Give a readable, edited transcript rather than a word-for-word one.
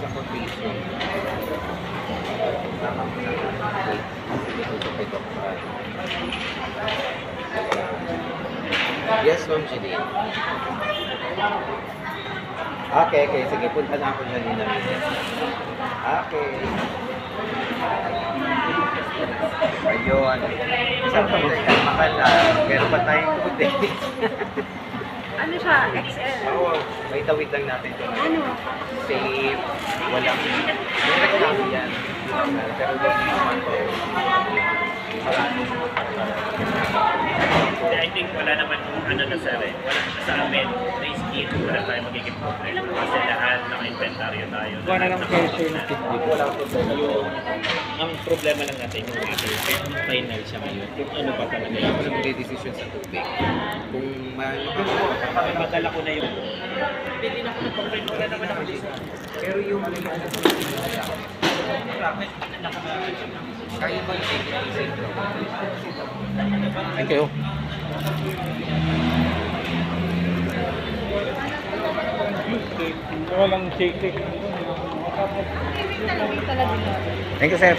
sa quotation. Dito kay Dr. Yes, Ma'am Jeline. Okay. Sige, punta na ako dyan in a minute. Okay. Ayun. Isang pagkakas makala. Meron pa tayong 2 days. Ano siya? XL? Oo. May tawid lang natin ito. Ano? Safe. Walang... May reklamo yan. Pero hindi naman to. Marami. I think wala naman ano na sir eh. Wala sa amin na skin, wala tayo magiging problem. Kasi lahat naka-inventaryo tayo. Wala lang pressure ng kidney. Walang problema. Ang problema lang natin yung water. Kaya ang final siya ngayon. Kung ano pa talaga Kaya ako yun. nag-decision sa tubig. Kung Padala ko na yung... Pili na ko ng complaint. Wala naman ako dito. pero yung kaya ba yung take it easy? Thank you. Walang shake. Talaga. Thank you, sir.